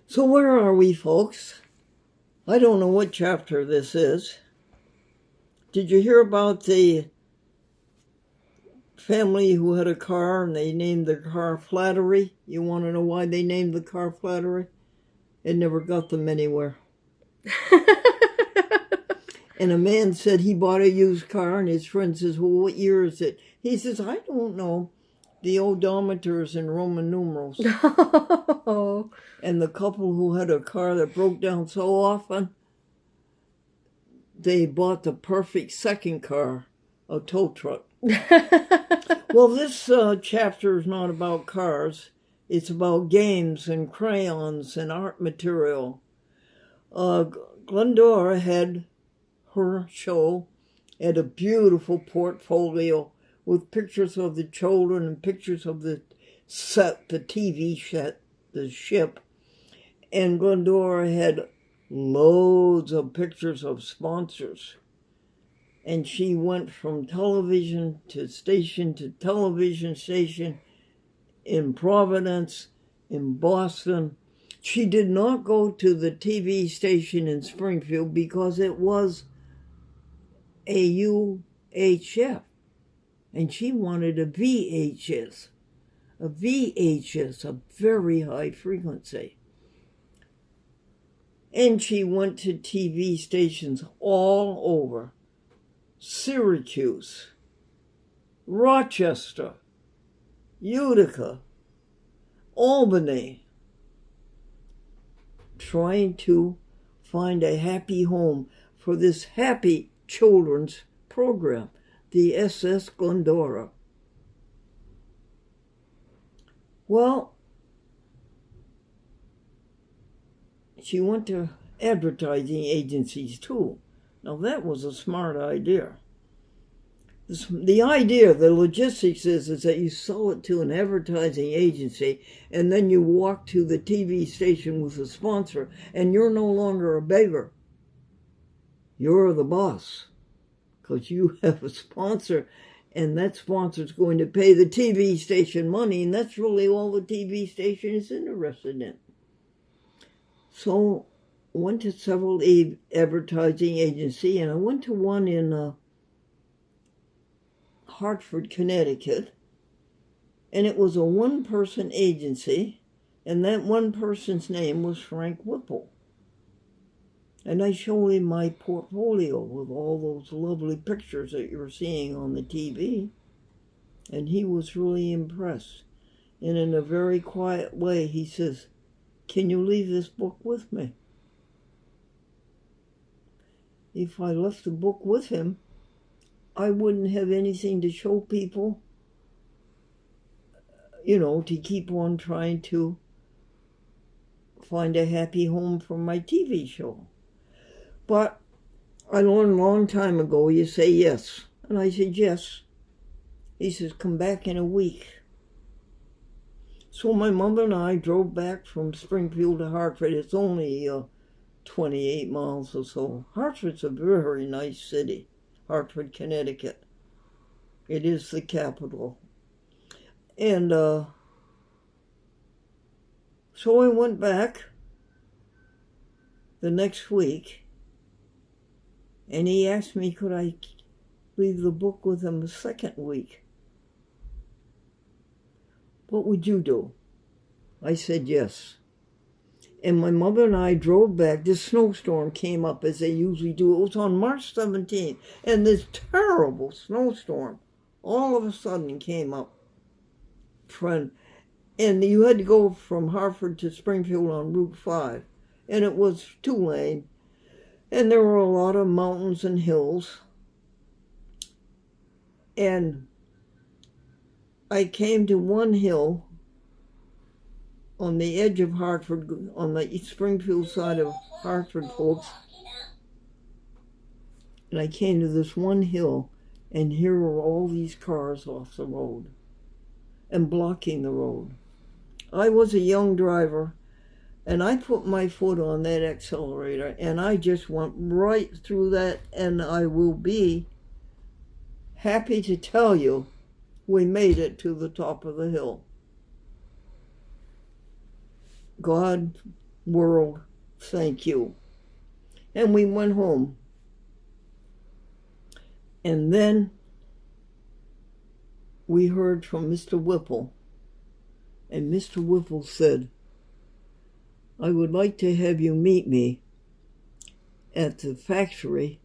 So where are we, folks? I don't know what chapter this is. Did you hear about the family who had a car and they named their car Flattery? You want to know why they named the car Flattery? It never got them anywhere. And a man said he bought a used car, and his friend says, well, what year is it? He says, I don't know. The odometer's in Roman numerals. And the couple who had a car that broke down so often, they bought the perfect second car, a tow truck. Well, this chapter is not about cars. It's about games and crayons and art material. Glendora had her show at a beautiful portfolio with pictures of the children and pictures of the set, the TV set, the ship. And Glendora had loads of pictures of sponsors. And she went from television to television station in Providence, in Boston. She did not go to the TV station in Springfield because it was a UHF. And she wanted a VHS, a very high frequency. And she went to TV stations all over. Syracuse, Rochester, Utica, Albany, trying to find a happy home for this happy children's program, the SS Glendora. Well, she went to advertising agencies too. Now that was a smart idea. The logistics is that you sell it to an advertising agency and then you walk to the TV station with a sponsor and you're no longer a beggar. You're the boss because you have a sponsor and that sponsor's going to pay the TV station money, and that's really all the TV station is interested in. So I went to several advertising agencies, and I went to one in Hartford, Connecticut, and it was a one-person agency, and that one person's name was Frank Whipple. And I showed him my portfolio with all those lovely pictures that you're seeing on the TV, and he was really impressed. And in a very quiet way, he says, "Can you leave this book with me?" If I left the book with him, I wouldn't have anything to show people, to keep on trying to find a happy home for my TV show. But I learned a long time ago, you say yes. And I said yes. He says, come back in a week. So my mother and I drove back from Springfield to Hartford. It's only 28 miles or so. Hartford's a very nice city, Hartford, Connecticut. It is the capital. And so I went back the next week, and he asked me, could I leave the book with him the second week? What would you do? I said yes. And my mother and I drove back. This snowstorm came up as they usually do. It was on March 17th. And this terrible snowstorm all of a sudden came up. And you had to go from Hartford to Springfield on Route 5. And it was 2-lane. And there were a lot of mountains and hills. And I came to one hill on the edge of Hartford, on the Springfield side of Hartford, folks. And I came to this one hill, and here were all these cars off the road and blocking the road. I was a young driver, and I put my foot on that accelerator, and I just went right through that, and I will be happy to tell you we made it to the top of the hill. God world, thank you. And we went home. And then we heard from Mr. Whipple. And Mr. Whipple said, I would like to have you meet me at the factory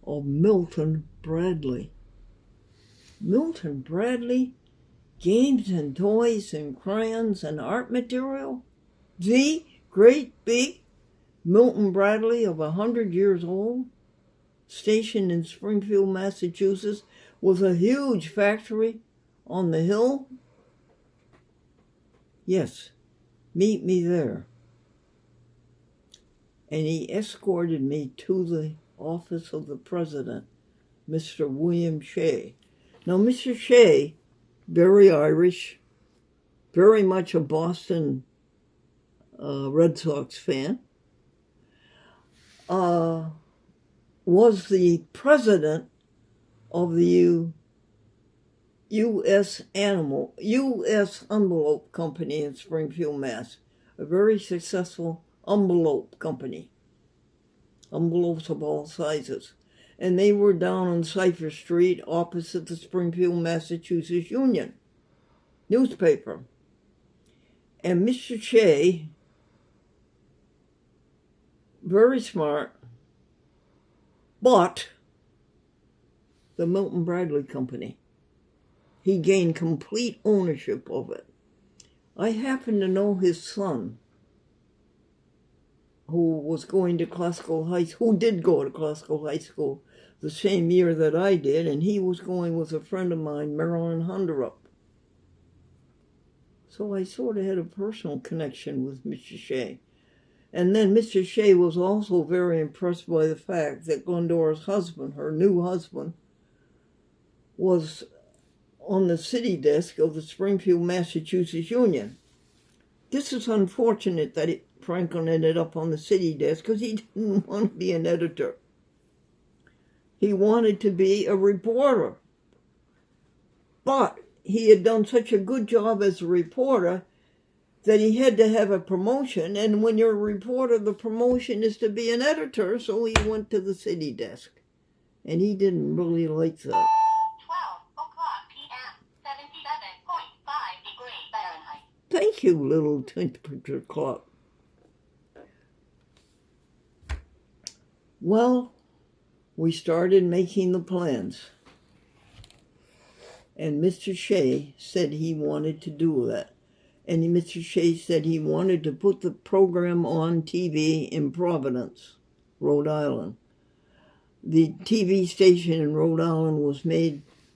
of Milton Bradley. Milton Bradley? Games and toys and crayons and art material? The great big Milton Bradley of 100 years old, stationed in Springfield, Massachusetts, with a huge factory on the hill? Yes, meet me there. And he escorted me to the office of the president, Mr. William Shea. Now, Mr. Shea, very Irish, very much a Boston Red Sox fan, was the president of the U.S. Envelope Company in Springfield, Mass. A very successful envelope company. Envelopes of all sizes. And they were down on Cipher Street opposite the Springfield, Massachusetts Union newspaper. And Mr. Shea, very smart, bought the Milton Bradley Company. He gained complete ownership of it. I happen to know his son, who did go to classical high school the same year that I did, and he was going with a friend of mine, Marilyn Hunderup. So I sort of had a personal connection with Mr. Shea. And then Mr. Shea was also very impressed by the fact that Glendora's husband, her new husband, was on the city desk of the Springfield, Massachusetts Union. This is unfortunate that Franklin ended up on the city desk because he didn't want to be an editor. He wanted to be a reporter. But he had done such a good job as a reporter that he had to have a promotion. And when you're a reporter, the promotion is to be an editor. So he went to the city desk. And he didn't really like that. 12 o'clock p.m., 77.5 degrees Fahrenheit. Thank you, little temperature clock. Well, we started making the plans. And Mr. Shea said he wanted to do that. And Mr. Shea said he wanted to put the program on TV in Providence, Rhode Island. The TV station in Rhode Island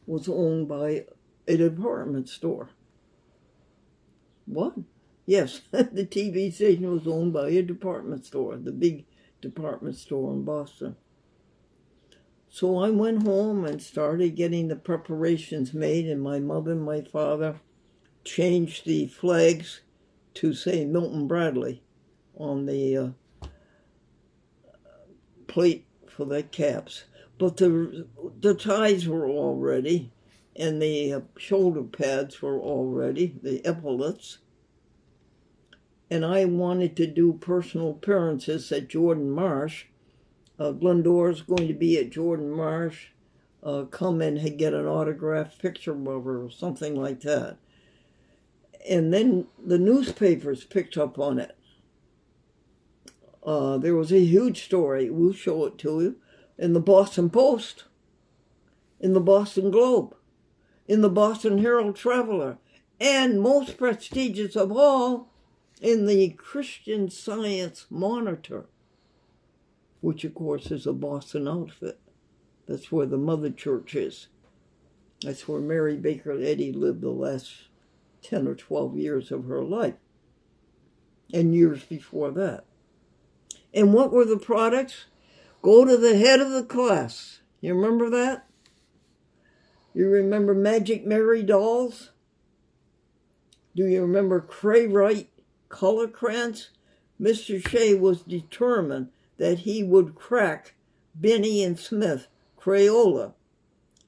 was owned by a department store. What? Yes, the TV station was owned by a department store, the big department store in Boston. So I went home and started getting the preparations made, and my mother and my father changed the flags to say Milton Bradley on the plate for the caps. But the ties were all ready, and the shoulder pads were all ready, the epaulets. And I wanted to do personal appearances at Jordan Marsh. Glendora's going to be at Jordan Marsh. Come and get an autographed picture of her or something like that. And then the newspapers picked up on it. There was a huge story, we'll show it to you, in the Boston Post, in the Boston Globe, in the Boston Herald Traveler, and most prestigious of all, in the Christian Science Monitor, which of course is a Boston outfit. That's where the mother church is. That's where Mary Baker Eddy lived the last 10 or 12 years of her life, and years before that. And what were the products? Go to the head of the class. You remember that? You remember Magic Mary dolls? Do you remember Cray-Wright color crayons? Mr. Shea was determined that he would crack Benny and Smith Crayola,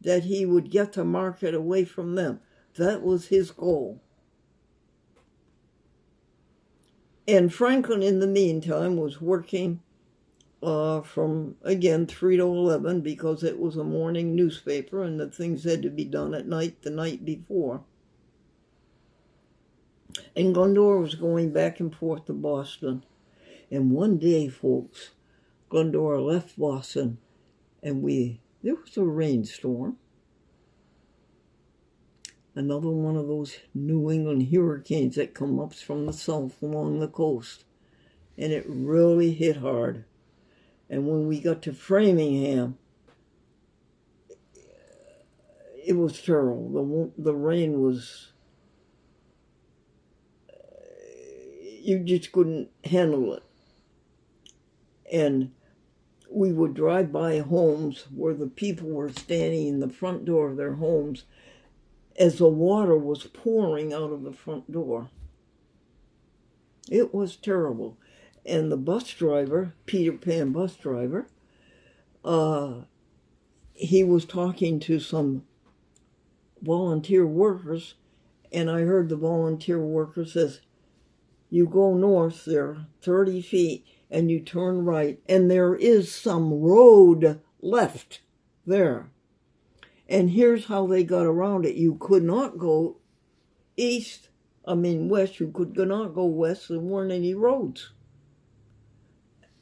that he would get the market away from them. That was his goal. And Franklin, in the meantime, was working from, again, 3 to 11 because it was a morning newspaper and the things had to be done at night the night before. And Glendora was going back and forth to Boston. And one day, folks, Glendora left Boston and there was a rainstorm. Another one of those New England hurricanes that come up from the south along the coast. And it really hit hard. And when we got to Framingham, it was terrible. The rain was, you just couldn't handle it. And we would drive by homes where the people were standing in the front door of their homes as the water was pouring out of the front door. It was terrible. And the bus driver, Peter Pan bus driver, he was talking to some volunteer workers, and I heard the volunteer worker says, you go north there 30 feet and you turn right, and there is some road left there. And here's how they got around it. You could not go west. You could not go west. There weren't any roads.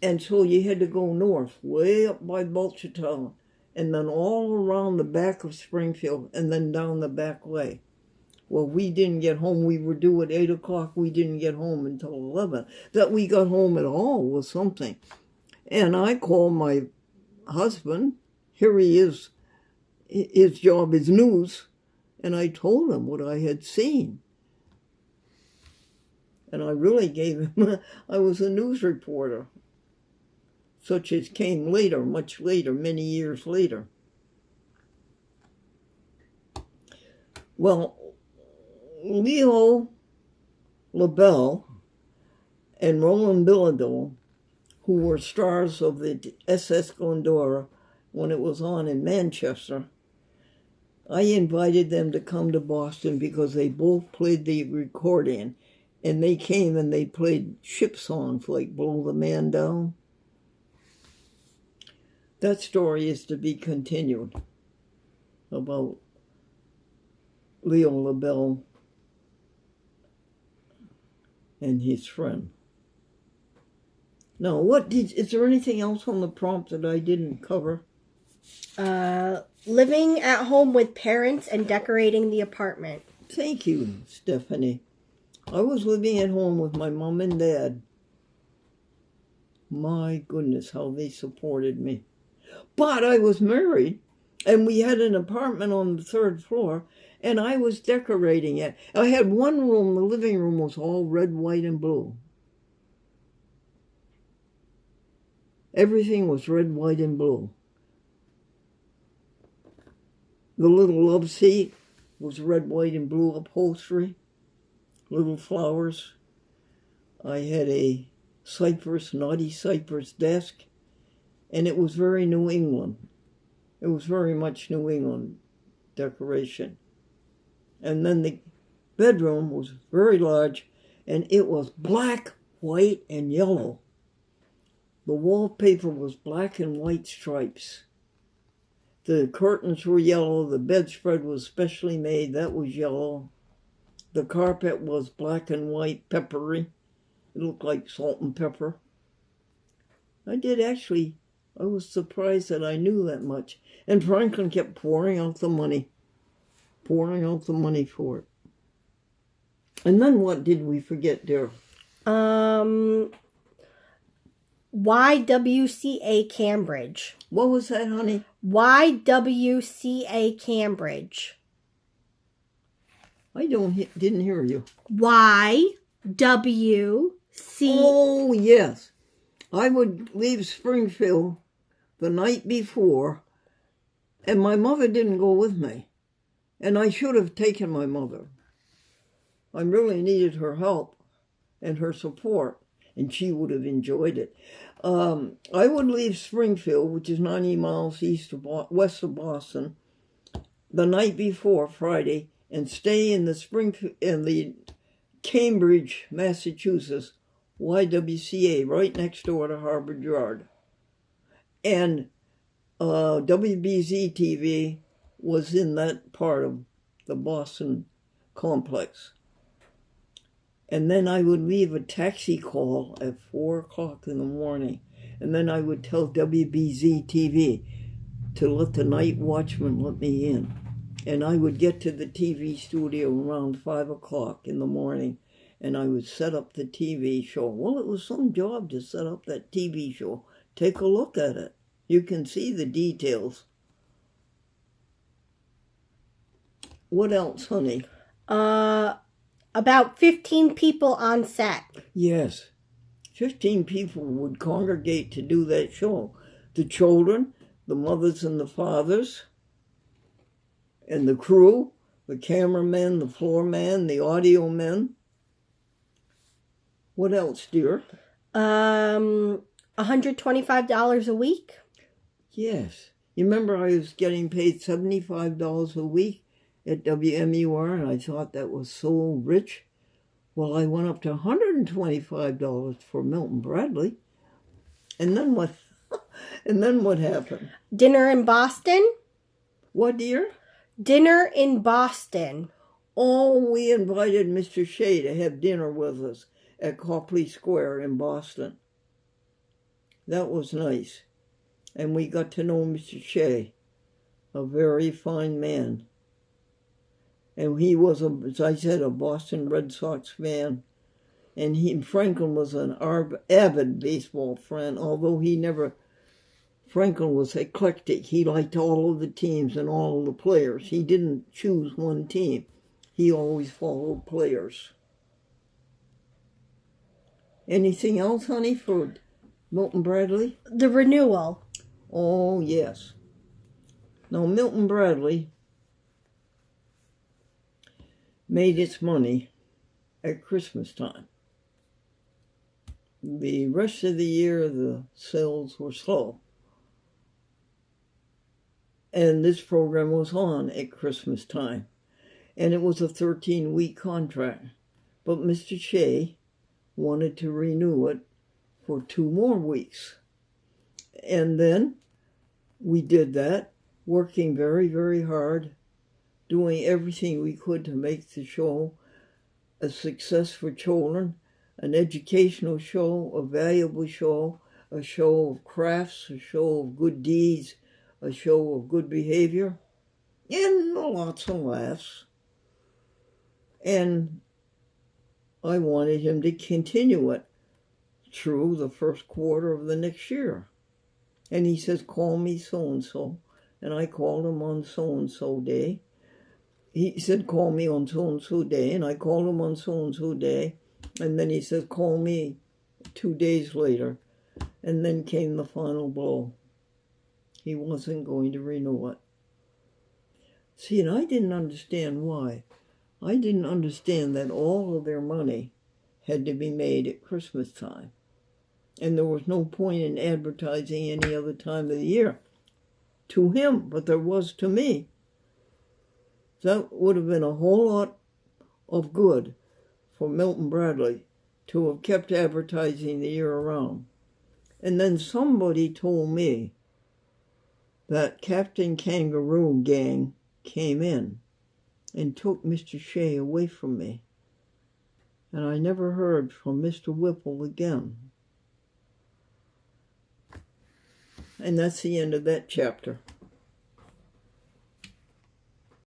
And so you had to go north, way up by Belchertown, and then all around the back of Springfield, and then down the back way. Well, we didn't get home. We were due at 8 o'clock. We didn't get home until 11. That we got home at all was something. And I called my husband. Here he is. His job is news. And I told him what I had seen. And I really gave him, I was a news reporter, such as came later, much later, many years later. Well, Leo LaBelle and Roland Bilodeau, who were stars of the SS Glendora when it was on in Manchester, I invited them to come to Boston because they both played the accordion, and they came and they played ship songs like Blow the Man Down. That story is to be continued about Leo LaBelle and his friend. Now, is there anything else on the prompt that I didn't cover? Living at home with parents and decorating the apartment. Thank you, Stephanie. I was living at home with my mom and dad. My goodness, how they supported me. But I was married, and we had an apartment on the 3rd floor, and I was decorating it. I had one room, the living room was all red, white, and blue. Everything was red, white, and blue. The little love seat was red, white, and blue upholstery, little flowers. I had a naughty cypress desk, and it was very New England. It was very much New England decoration. And then the bedroom was very large, and it was black, white, and yellow. The wallpaper was black and white stripes. The curtains were yellow. The bedspread was specially made. That was yellow. The carpet was black and white, peppery. It looked like salt and pepper. I was surprised that I knew that much. And Franklin kept pouring out the money for it. And then what did we forget, dear? YWCA Cambridge. What was that, honey? YWCA Cambridge. I didn't hear you. YWCA. Oh, yes. I would leave Springfield the night before, and my mother didn't go with me. And I should have taken my mother. I really needed her help and her support, and she would have enjoyed it. I would leave Springfield, which is 90 miles west of Boston, the night before, Friday, and stay in the Cambridge, Massachusetts, YWCA, right next door to Harvard Yard. And WBZ TV was in that part of the Boston complex. And then I would leave a taxi call at 4 o'clock in the morning. And then I would tell WBZ TV to let the night watchman let me in. And I would get to the TV studio around 5 o'clock in the morning, and I would set up the TV show. Well, it was some job to set up that TV show. Take a look at it. You can see the details. What else, honey? About 15 people on set. Yes. 15 people would congregate to do that show. The children, the mothers and the fathers, and the crew, the cameramen, the floor man, the audio men. What else, dear? $125 a week. Yes. You remember I was getting paid $75 a week at WMUR, and I thought that was so rich. Well, I went up to $125 for Milton Bradley. And then what? And then what happened? Dinner in Boston. What, dear? Dinner in Boston. Oh, we invited Mr. Shea to have dinner with us at Copley Square in Boston. That was nice. And we got to know Mr. Shea, a very fine man. And he was, as I said, a Boston Red Sox fan. And Franklin was an avid baseball fan, although Franklin was eclectic. He liked all of the teams and all of the players. He didn't choose one team. He always followed players. Anything else, honey, for Milton Bradley? The renewal. Oh, yes. Now, Milton Bradley made its money at Christmas time. The rest of the year, the sales were slow. And this program was on at Christmas time. And it was a 13-week contract. But Mr. Shea wanted to renew it for 2 more weeks. And then we did that, working very, very hard, doing everything we could to make the show a success for children, an educational show, a valuable show, a show of crafts, a show of good deeds, a show of good behavior, and lots of laughs. And I wanted him to continue it through the first quarter of the next year. And he says, call me so-and-so. And I called him on so-and-so day. He said, call me on so-and-so day. And I called him on so-and-so day. And then he says, call me 2 days later. And then came the final blow. He wasn't going to renew it. See, and I didn't understand why. I didn't understand that all of their money had to be made at Christmas time. And there was no point in advertising any other time of the year to him, but there was to me. That would have been a whole lot of good for Milton Bradley to have kept advertising the year around. And then somebody told me that Captain Kangaroo Gang came in and took Mr. Shea away from me. And I never heard from Mr. Whipple again. And that's the end of that chapter.